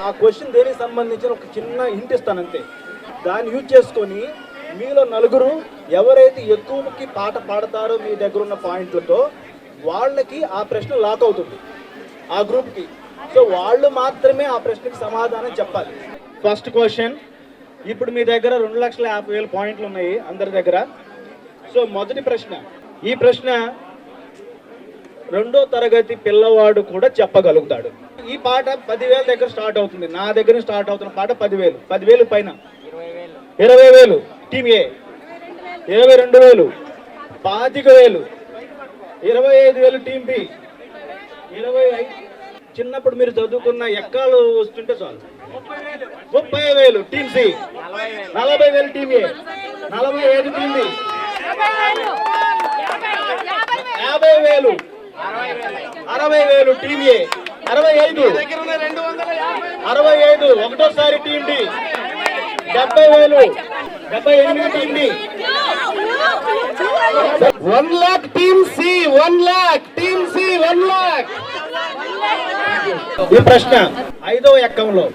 ఆ క్వశ్చన్ దేనికి సంబంధించిన ఒక చిన్న హింట్ ఇస్తాను అంతే. దాన్ని యూజ్ చేసుకొని మీలో నలుగురు ఎవరైతే ఎక్కువకి పాట పాడతారో మీ దగ్గర ఉన్న పాయింట్లతో వాళ్ళకి ఆ ప్రశ్న లాక్ అవుతుంది ఆ గ్రూప్కి. సో వాళ్ళు మాత్రమే ఆ ప్రశ్నకి సమాధానం చెప్పాలి. ఫస్ట్ క్వశ్చన్, ఇప్పుడు మీ దగ్గర 2,50,000 పాయింట్లు ఉన్నాయి అందరి దగ్గర. సో మొదటి ప్రశ్న, ఈ ప్రశ్న 2వ తరగతి పిల్లవాడు కూడా చెప్పగలుగుతాడు. ఈ పాట 10,000 దగ్గర స్టార్ట్ అవుతుంది. నా దగ్గర స్టార్ట్ అవుతున్న పాట 10,000. 10,000 పైన 20,000 టీమ్ ఏ, 22,000, 25,000, 25,000 టీమ్ బి, 25. చిన్నప్పుడు మీరు చదువుకున్న ఎక్కాలు వస్తుంటే చాలు. 30,000 team C, 40,000 team A, 45 team B, 50,000, 60,000 team A, 65, 65 ఒకటోసారి team D, 70,000, 78 team D, 1 lakh team C, 1 lakh team C, 1 lakh. ఈ ప్రశ్న 5వ ఎక్కంలో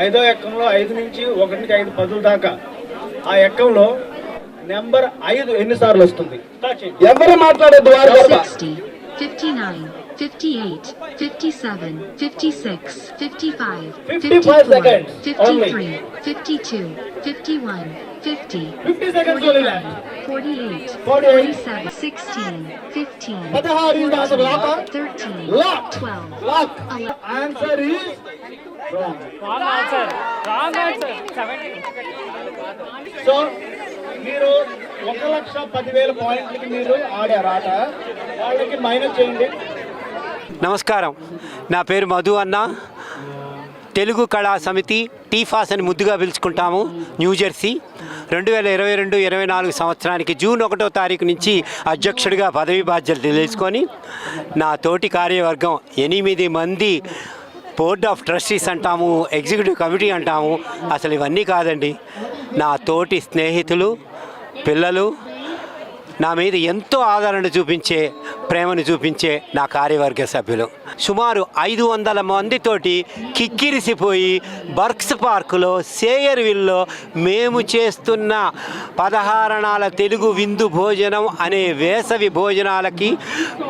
5 నుంచి 1 నుంచి 5 పదుల దాకా ఆ ఎక్కంలో నెంబర్ 5 ఎన్నిసార్లు వస్తుంది? ఎవరు మాట్లాడద్దు. 60, 59, 58, 57, 56, 55, 54, 53, 52, 51, 50, 49, 48, 47, 16, 15, 13, 12. Answer is Wrong answer. 70. So మీరు 1,10,000 పాయింట్లకి మీరు ఆడారు ఆట, వాళ్ళకి మైనస్ చేయండి. నమస్కారం, నా పేరు మధు అన్న. తెలుగు కళా సమితి టీఫాస్ అని ముద్దుగా పిలుచుకుంటాము, న్యూజెర్సీ. 2022-24 సంవత్సరానికి జూన్ 1వ తారీఖు నుంచి అధ్యక్షుడిగా పదవి బాధ్యతలు తెలుసుకొని నా తోటి కార్యవర్గం 8 మంది బోర్డ్ ఆఫ్ ట్రస్టీస్ అంటాము, ఎగ్జిక్యూటివ్ కమిటీ అంటాము. అసలు ఇవన్నీ కాదండి, నా తోటి స్నేహితులు, పిల్లలు, నా మీద ఎంతో ఆదరణ చూపించే, ప్రేమను చూపించే నా కార్యవర్గ సభ్యులు. సుమారు 500 మందితోటి కిక్కిరిసిపోయి బర్క్స్ పార్కులో, సేయర్విల్లో మేము చేస్తున్న 16 తెలుగు విందు భోజనం అనే వేసవి భోజనాలకి,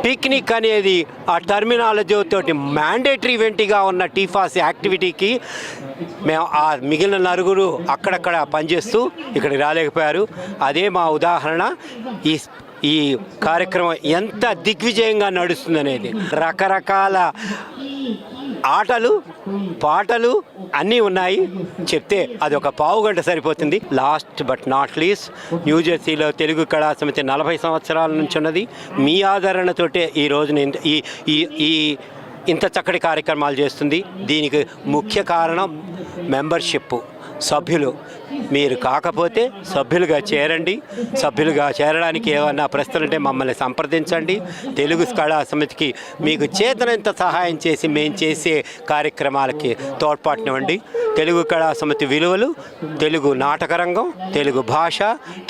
పిక్నిక్ అనేది ఆ టర్మినాలజీ తోటి మ్యాండేటరీ ఈవెంట్గా ఉన్న టీఫాస్ యాక్టివిటీకి మేము ఆ మిగిలిన నలుగురు అక్కడక్కడ పనిచేస్తూ ఇక్కడికి రాలేకపోయారు. అదే మా ఉదాహరణ. ఈ కార్యక్రమం ఎంత దిగ్విజయంగా నడుస్తుందనేది. రకరకాల ఆటలు, పాటలు అన్నీ ఉన్నాయి. చెప్తే అది ఒక పావు గంట సరిపోతుంది. లాస్ట్ బట్ నాట్ లీస్ట్, న్యూజెర్సీలో తెలుగు కళా సమితి 40 సంవత్సరాల నుంచి ఉన్నది. మీ ఆదరణతోటే ఈ రోజున ఇంత చక్కటి కార్యక్రమాలు చేస్తుంది. దీనికి ముఖ్య కారణం మెంబర్షిప్, సభ్యులు. మీరు కాకపోతే సభ్యులుగా చేరండి. సభ్యులుగా చేరడానికి ఏమన్నా ప్రశ్నలుంటే మమ్మల్ని సంప్రదించండి. తెలుగు కళా సమితికి మీకు చేతనంత సహాయం చేసి మేము చేసే కార్యక్రమాలకి తోడ్పాటునివ్వండి. తెలుగు కళా సమితి విలువలు, తెలుగు నాటకరంగం, తెలుగు భాష,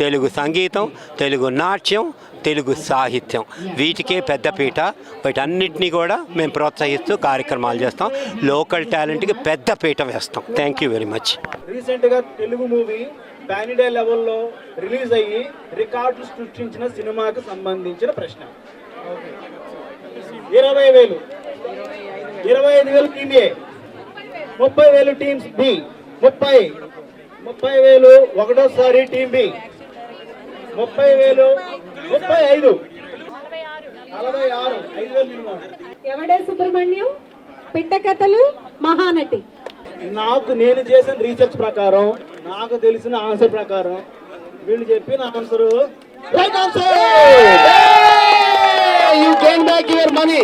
తెలుగు సంగీతం, తెలుగు నాట్యం, తెలుగు సాహిత్యం, వీటికే పెద్దపీట. వీటన్నిటినీ కూడా మేము ప్రోత్సహిస్తూ కార్యక్రమాలు చేస్తాం. లోకల్ టాలెంట్కి పెద్దపీట వేస్తాం. Thank you very much. రీసెంట్గా తెలుగు మూవీ పాన్ ఇండియా లెవెల్లో రిలీజ్ అయ్యి రికార్డులు సృష్టించిన సినిమాకి సంబంధించిన ప్రశ్న. 20,000, 25,000 టీమ్ ఏ, 30,000 టీమ్స్ బి, 30,000 ఒకటోసారి టీమ్ బి, 30,000, 35, 46, 5,000. ఎవడే సుబ్రహ్మణ్యం, పిట్టకథలు, మహానటి. నేను చేసిన రీసెర్చ్ ప్రకారం, నాకు తెలిసిన ఆన్సర్ ప్రకారం వీళ్ళు చెప్పిన answer right answer. You gain back your money.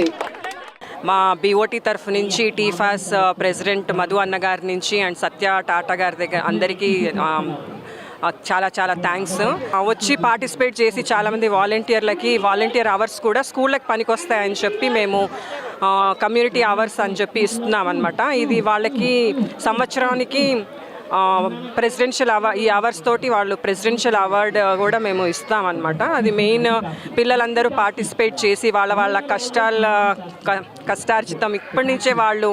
మా బీఓటీ తరఫు నుంచి టీఫాస్ ప్రెసిడెంట్ మధు అన్న గారి నుంచి అండ్ సత్య టాటా గారి దగ్గర అందరికీ చాలా చాలా థ్యాంక్స్. వచ్చి పార్టిసిపేట్ చేసి చాలామంది వాలంటీర్ అవర్స్ కూడా స్కూళ్ళకి పనికొస్తాయని చెప్పి మేము కమ్యూనిటీ అవర్స్ అని చెప్పి ఇస్తున్నాం అనమాట. ఇది వాళ్ళకి సంవత్సరానికి ఈ అవర్స్ తోటి వాళ్ళు ప్రెసిడెన్షియల్ అవార్డు కూడా మేము ఇస్తామన్నమాట. అది మెయిన్ పిల్లలందరూ పార్టిసిపేట్ చేసి వాళ్ళ కష్టార్జితం ఇప్పటి నుంచే వాళ్ళు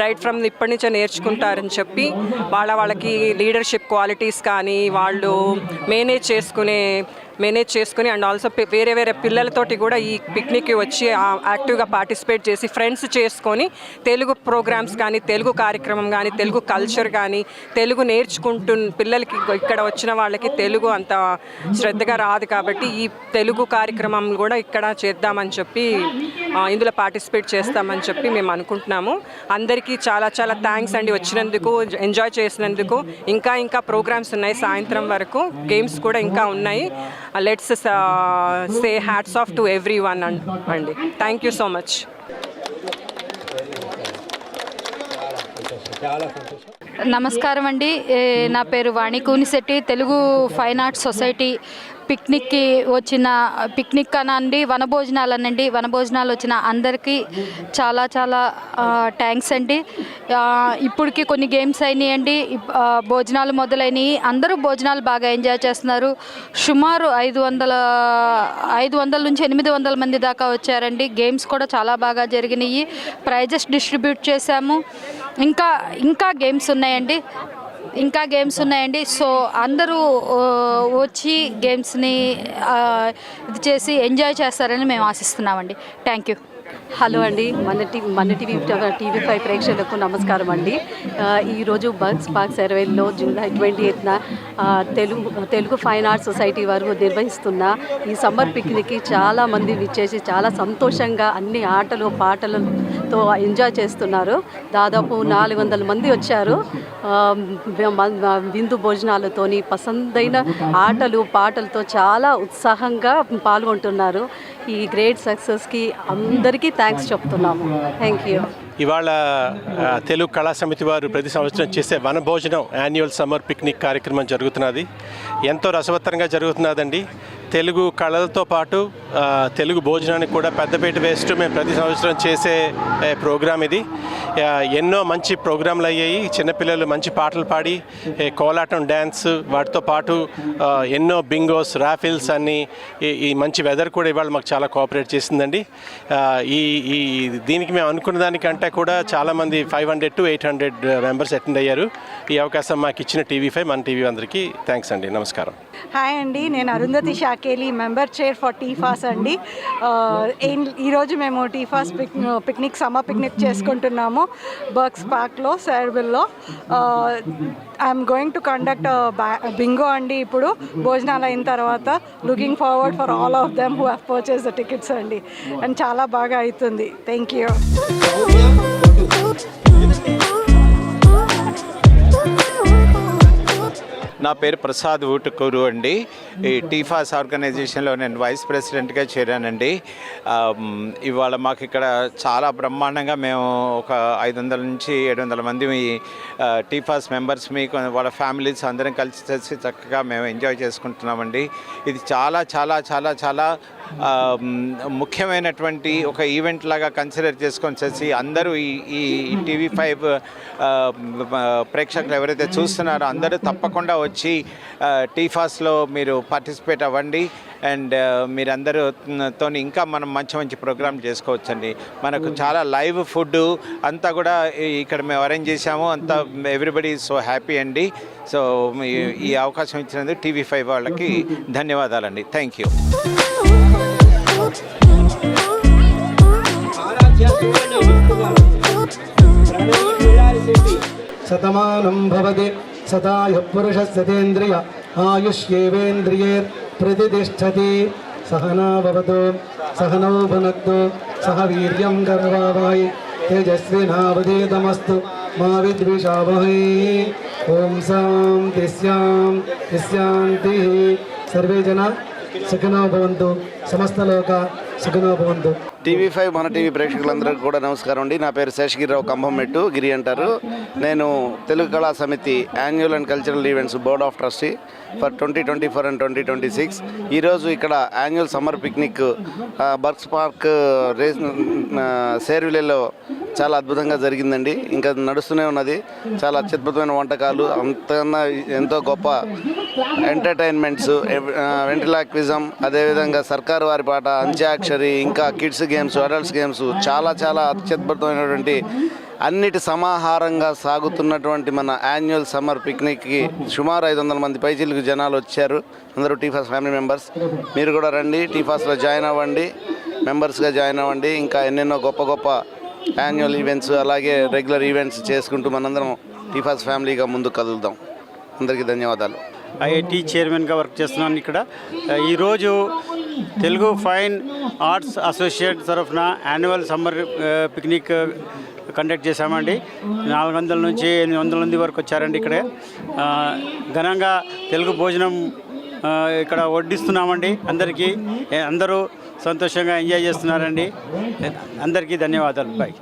రైట్ ఫ్రమ్ ఇప్పటి నుంచే నేర్చుకుంటారని చెప్పి వాళ్ళకి లీడర్షిప్ క్వాలిటీస్ కానీ వాళ్ళు మేనేజ్ చేసుకుని అండ్ ఆల్సో వేరే పిల్లలతోటి కూడా ఈ పిక్నిక్కి వచ్చి యాక్టివ్గా పార్టిసిపేట్ చేసి ఫ్రెండ్స్ చేసుకొని తెలుగు ప్రోగ్రామ్స్ కానీ తెలుగు కార్యక్రమం కానీ తెలుగు కల్చర్ కానీ తెలుగు పిల్లలకి ఇక్కడ వచ్చిన వాళ్ళకి తెలుగు అంత శ్రద్ధగా రాదు కాబట్టి ఈ తెలుగు కార్యక్రమం కూడా ఇక్కడ చేద్దామని చెప్పి ఇందులో పార్టిసిపేట్ చేస్తామని చెప్పి మేము అనుకుంటున్నాము. అందరికీ చాలా చాలా థ్యాంక్స్ అండి వచ్చినందుకు, ఎంజాయ్ చేసినందుకు. ఇంకా ప్రోగ్రామ్స్ ఉన్నాయి సాయంత్రం వరకు, గేమ్స్ కూడా ఇంకా ఉన్నాయి. Let's say hats off to everyone అండి. Thank you so much. నమస్కారం అండి. నా పేరు Vani Koonisetty. Telugu fine arts society పిక్నిక్కి వచ్చిన పిక్నిక్ అనండి వనభోజనాలు వచ్చిన అందరికీ చాలా చాలా థ్యాంక్స్ అండి. ఇప్పటికి కొన్ని గేమ్స్ అయినాయండి, భోజనాలు మొదలైనవి. అందరూ భోజనాలు బాగా ఎంజాయ్ చేస్తున్నారు. సుమారు 500 నుంచి 800 మంది దాకా వచ్చారండి. గేమ్స్ కూడా చాలా బాగా జరిగినాయి. ప్రైజెస్ డిస్ట్రిబ్యూట్ చేశాము. ఇంకా గేమ్స్ ఉన్నాయండి. సో అందరూ వచ్చి గేమ్స్ని ఇది చేసి ఎంజాయ్ చేస్తారని మేము ఆశిస్తున్నామండి. Thank you. హలో అండి, మన టీవీ5 ప్రేక్షకులకు నమస్కారం అండి. ఈరోజు బర్డ్స్ పార్క్ సెరవేల్లో జూలై 28న తెలుగు ఫైన్ ఆర్ట్స్ సొసైటీ వారు నిర్వహిస్తున్న ఈ సమ్మర్ పిక్నిక్కి చాలామంది విచ్చేసి చాలా సంతోషంగా అన్ని ఆటలు పాటలతో ఎంజాయ్ చేస్తున్నారు. దాదాపు 400 మంది వచ్చారు. విందు భోజనాలతోని పసందైన ఆటలు పాటలతో చాలా ఉత్సాహంగా పాల్గొంటున్నారు. ఈ గ్రేట్ సక్సెస్కి అందరికీ థ్యాంక్స్ చెప్తున్నాము. Thank you. ఇవాళ తెలుగు కళా సమితి వారు ప్రతి సంవత్సరం చేసే వనభోజనం యాన్యువల్ సమ్మర్ పిక్నిక్ కార్యక్రమం జరుగుతున్నది. ఎంతో రసవత్తరంగా జరుగుతున్నదండి. తెలుగు కళలతో పాటు తెలుగు భోజనానికి కూడా పెద్దపీట వేస్తూ మేము ప్రతి సంవత్సరం చేసే ప్రోగ్రాం ఇది. ఎన్నో మంచి ప్రోగ్రాంలు అయ్యాయి. చిన్నపిల్లలు మంచి పాటలు పాడి కోలాటం డ్యాన్స్, వాటితో పాటు ఎన్నో బింగోస్, రాఫిల్స్ అన్ని. ఈ మంచి వెదర్ కూడా ఇవాళ మాకు చాలా కోఆపరేట్ చేసిందండి. ఈ దీనికి మేము అనుకున్న దానికంటే కూడా చాలామంది 500 to 800 మెంబర్స్ అటెండ్ అయ్యారు. ఈ అవకాశం మాకు ఇచ్చిన టీవీ5 మన టీవీ అందరికీ థ్యాంక్స్ అండి. నమస్కారం. హాయ్ అండి, నేను Arundhati షాకేలి, member chair for TFAS అండి. ఈరోజు మేము టీఫాస్ పిక్నిక్ సమ్మర్ పిక్నిక్ చేసుకుంటున్నాము బర్గ్స్ పార్క్లో సెరవిల్లో. I'm going to conduct bingo అండి. ఇప్పుడు భోజనాలు అయిన తర్వాత looking forward for all of them who have purchase the tickets అండి. అండ్ చాలా బాగా అవుతుంది. Thank you. నా పేరు ప్రసాద్ ఊటుకూరు అండి. ఈ టీఫాస్ ఆర్గనైజేషన్లో నేను వైస్ ప్రెసిడెంట్గా చేరానండి. ఇవాళ మాకు ఇక్కడ చాలా బ్రహ్మాండంగా మేము ఒక 500 నుంచి 700 మంది టీఫాస్ మెంబర్స్ వాళ్ళ ఫ్యామిలీస్ అందరం కలిసి చక్కగా మేము ఎంజాయ్ చేసుకుంటున్నామండి. ఇది చాలా చాలా చాలా చాలా ముఖ్యమైనటువంటి ఒక ఈవెంట్ లాగా కన్సిడర్ చేసుకొని అందరూ ఈ టీవీ5 ప్రేక్షకులు ఎవరైతే చూస్తున్నారో అందరూ తప్పకుండా వచ్చి టీఫాస్లో మీరు పార్టిసిపేట్ అవ్వండి. అండ్ మీరందరూతో ఇంకా మనం మంచి ప్రోగ్రామ్ చేసుకోవచ్చండి. మనకు చాలా లైవ్ ఫుడ్ అంతా కూడా ఇక్కడ మేము అరేంజ్ చేసాము. అంతా ఎవ్రీబడి సో హ్యాపీ అండి. సో ఈ అవకాశం ఇచ్చినందుకు టీవీ5 వాళ్ళకి ధన్యవాదాలండి. Thank you. శతమానం భవతి శతాయ పురుషస్యతేంద్రియ ఆయుష్యేవేంద్రియే ప్రతిష్టతి. సహనా భవతు సహనౌ భునక్తు సహ వీర్యం కర్వావహై తేజస్వినావధీతమస్తు మా విద్విషావహై. ఓం శాంతి శాంతి. సర్వే జన సుఖినో భవంతు, సమస్తలోక సుఖినో భవంతు. TV5 మన టీవీ ప్రేక్షకులందరికీ కూడా నమస్కారం అండి. నా పేరు శేషగిరిరావు, కంభంమెట్టు గిరి అంటారు. నేను తెలుగు కళా సమితి annual and cultural events board of trustee for 2024 and 2026. ఈరోజు ఇక్కడ యాన్యువల్ సమ్మర్ పిక్నిక్ బర్క్స్ పార్క్ సేర్విలేలో చాలా అద్భుతంగా జరిగిందండి. ఇంకా నడుస్తూనే ఉన్నది. చాలా అత్యద్భుతమైన వంటకాలు, అంతకన్నా ఎంతో గొప్ప ఎంటర్టైన్మెంట్స్, వెంట్రిలాక్విజం, అదేవిధంగా సర్కారు వారి పాట, అంత్యాక్షరి, ఇంకా కిడ్స్ గేమ్స్, అడల్ట్స్ గేమ్స్, చాలా చాలా అత్యద్భుతమైనటువంటి అన్నిటి సమాహారంగా సాగుతున్నటువంటి మన యాన్యువల్ సమ్మర్ పిక్నిక్కి సుమారు 500 మంది పైచిలకు జనాలు వచ్చారు. అందరూ టీఫాస్ ఫ్యామిలీ మెంబర్స్. మీరు కూడా రండి, టీఫాస్లో జాయిన్ అవ్వండి, మెంబర్స్గా జాయిన్ అవ్వండి. ఇంకా ఎన్నెన్నో గొప్ప గొప్ప యాన్యువల్ ఈవెంట్స్ అలాగే రెగ్యులర్ ఈవెంట్స్ చేసుకుంటూ మనందరం టీఫాస్ ఫ్యామిలీగా ముందుకు కదులుదాం. అందరికీ ధన్యవాదాలు. ఐఐటి చైర్మన్గా వర్క్ చేస్తున్నాను ఇక్కడ. ఈరోజు తెలుగు ఫైన్ ఆర్ట్స్ అసోసియేట్ తరఫున యాన్యువల్ సమ్మర్ పిక్నిక్ కండక్ట్ చేశామండి. 400 నుంచి 800 మంది వరకు వచ్చారండి. ఇక్కడే ఘనంగా తెలుగు భోజనం ఇక్కడ వడ్డిస్తున్నామండి అందరికీ. అందరూ సంతోషంగా ఎంజాయ్ చేస్తున్నారండి. అందరికీ ధన్యవాదాలు. బాయ్.